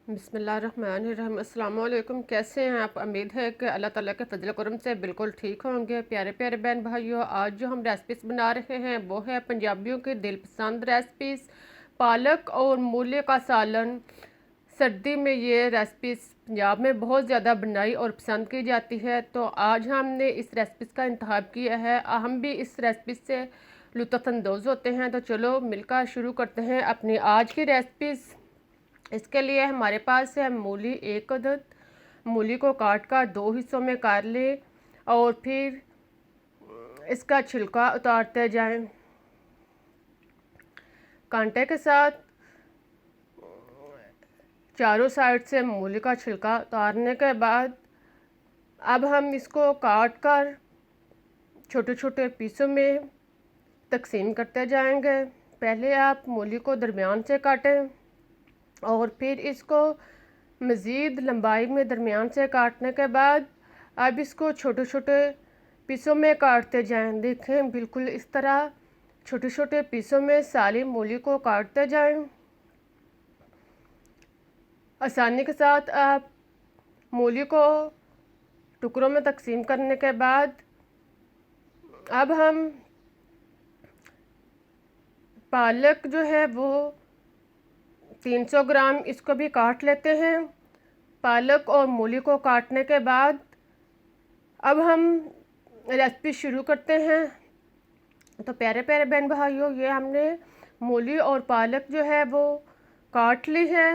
बिस्मिल्लाहिर्रहमानिर्रहीम। अस्सलाम वालेकुम। कैसे हैं आप? उम्मीद है कि अल्लाह ताला के फजल करम से बिल्कुल ठीक होंगे। प्यारे प्यारे बहन भाइयों, आज जो हम रेसिपीज़ बना रहे हैं वो है पंजाबियों की दिलपसंद रेसिपीज़, पालक और मूली का सालन। सर्दी में ये रेसिपीज़ पंजाब में बहुत ज़्यादा बनाई और पसंद की जाती है, तो आज हमने इस रेसिपीज़ का इंतखाब किया है। हम भी इस रेसिपी से लुत्फ़अंदोज़ होते हैं। तो चलो मिलकर शुरू करते हैं अपनी आज की रेसिपीज़। इसके लिए हमारे पास है मूली, एक अदद। मूली को काट कर दो हिस्सों में काट लें और फिर इसका छिलका उतारते जाएं कांटे के साथ। चारों साइड से मूली का छिलका उतारने के बाद अब हम इसको काट कर छोटे छोटे पीसों में तकसीम करते जाएंगे। पहले आप मूली को दरमियान से काटें और फिर इसको मज़ीद लंबाई में दरमियान से काटने के बाद अब इसको छोटे छोटे पीसों में काटते जाएं। देखें, बिल्कुल इस तरह छोटे छोटे पीसों में सारी मूली को काटते जाएं। आसानी के साथ आप मूली को टुकड़ों में तकसीम करने के बाद अब हम पालक जो है वो 300 ग्राम इसको भी काट लेते हैं। पालक और मूली को काटने के बाद अब हम रेसिपी शुरू करते हैं। तो प्यारे प्यारे बहन भाइयों, ये हमने मूली और पालक जो है वो काट ली है।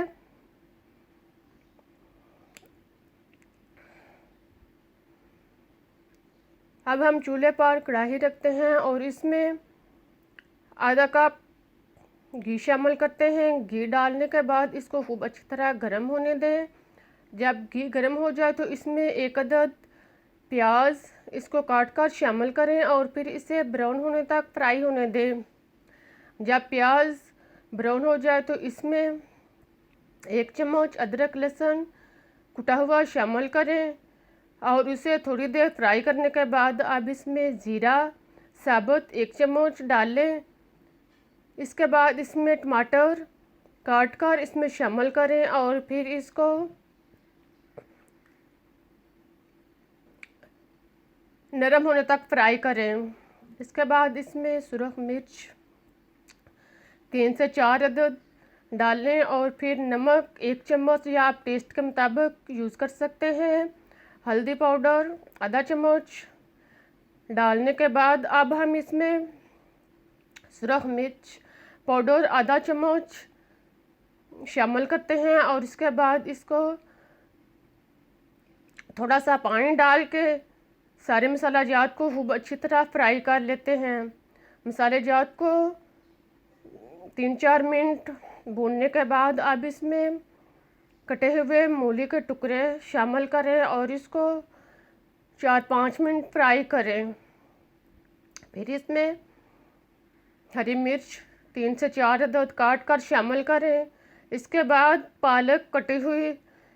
अब हम चूल्हे पर कढ़ाई रखते हैं और इसमें आधा कप घी शामिल करते हैं। घी डालने के बाद इसको खूब अच्छी तरह गर्म होने दें। जब घी गर्म हो जाए तो इसमें एक अदद प्याज इसको काट कर शामिल करें और फिर इसे ब्राउन होने तक फ्राई होने दें। जब प्याज ब्राउन हो जाए तो इसमें 1 चम्मच अदरक लहसुन कुटा हुआ शामिल करें और उसे थोड़ी देर फ्राई करने के बाद अब इसमें ज़ीरा साबुत 1 चम्मच डाल लें। इसके बाद इसमें टमाटर काट कर इसमें शामिल करें और फिर इसको नरम होने तक फ्राई करें। इसके बाद इसमें सुरख मिर्च 3 से 4 अदद डालें और फिर नमक 1 चम्मच या आप टेस्ट के मुताबिक यूज़ कर सकते हैं। हल्दी पाउडर आधा चम्मच डालने के बाद अब हम इसमें सुरख मिर्च पाउडर आधा चम्मच शामिल करते हैं और इसके बाद इसको थोड़ा सा पानी डाल के सारे मसाला जात को खूब अच्छी तरह फ्राई कर लेते हैं। मसाले जात को 3-4 मिनट भूनने के बाद अब इसमें कटे हुए मूली के टुकड़े शामिल करें और इसको 4-5 मिनट फ्राई करें। फिर इसमें हरी मिर्च 3 से 4 अदद काट कर शामिल करें। इसके बाद पालक कटी हुई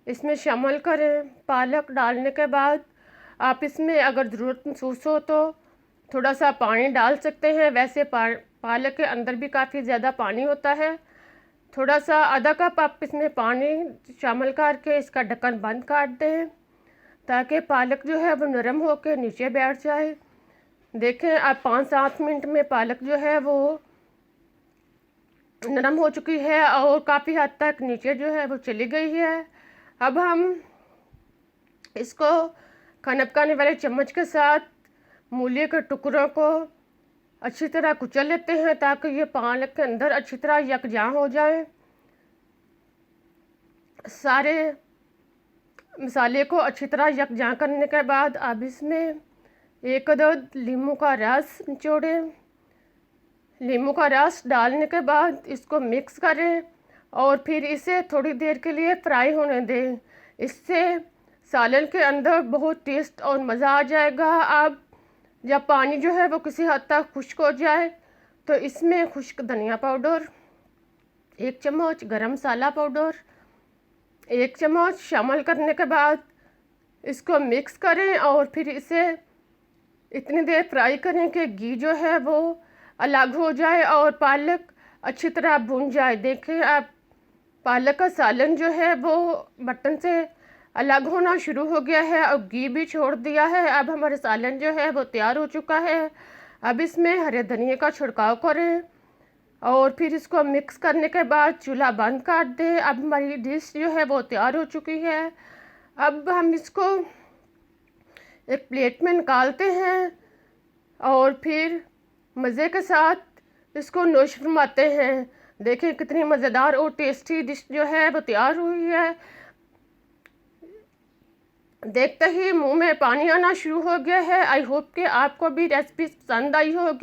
इसमें शामिल करें। पालक डालने के बाद आप इसमें अगर ज़रूरत महसूस हो तो थोड़ा सा पानी डाल सकते हैं। वैसे पालक के अंदर भी काफ़ी ज़्यादा पानी होता है। थोड़ा सा आधा कप आप इसमें पानी शामिल करके इसका ढक्कन बंद कर दें ताकि पालक जो है वो नरम होकर नीचे बैठ जाए। देखें, अब 5-7 मिनट में पालक जो है वो नरम हो चुकी है और काफ़ी हद तक नीचे जो है वो चली गई है। अब हम इसको खाना पकाने वाले चम्मच के साथ मूली के टुकड़ों को अच्छी तरह कुचल लेते हैं ताकि ये पालक के अंदर अच्छी तरह यकजां हो जाए। सारे मसाले को अच्छी तरह यकजां करने के बाद अब इसमें एक अदद नींबू का रस निचोड़ें। नींबू का रस डालने के बाद इसको मिक्स करें और फिर इसे थोड़ी देर के लिए फ्राई होने दें। इससे सालन के अंदर बहुत टेस्ट और मज़ा आ जाएगा। अब जब पानी जो है वो किसी हद तक खुश्क हो जाए तो इसमें खुश्क धनिया पाउडर 1 चम्मच, गरम मसाला पाउडर 1 चम्मच शामिल करने के बाद इसको मिक्स करें और फिर इसे इतनी देर फ्राई करें कि घी जो है वो अलग हो जाए और पालक अच्छी तरह भून जाए। देखें, आप पालक का सालन जो है वो बर्तन से अलग होना शुरू हो गया है और घी भी छोड़ दिया है। अब हमारे सालन जो है वो तैयार हो चुका है। अब इसमें हरे धनिए का छिड़काव करें और फिर इसको मिक्स करने के बाद चूल्हा बंद कर दें। अब हमारी डिश जो है वो तैयार हो चुकी है। अब हम इसको एक प्लेट में निकालते हैं और फिर मज़े के साथ इसको नोश फरमाते हैं। देखें कितनी मज़ेदार और टेस्टी डिश जो है वो तैयार हुई है। देखते ही मुंह में पानी आना शुरू हो गया है। आई होप कि आपको भी रेसिपी पसंद आई होगी।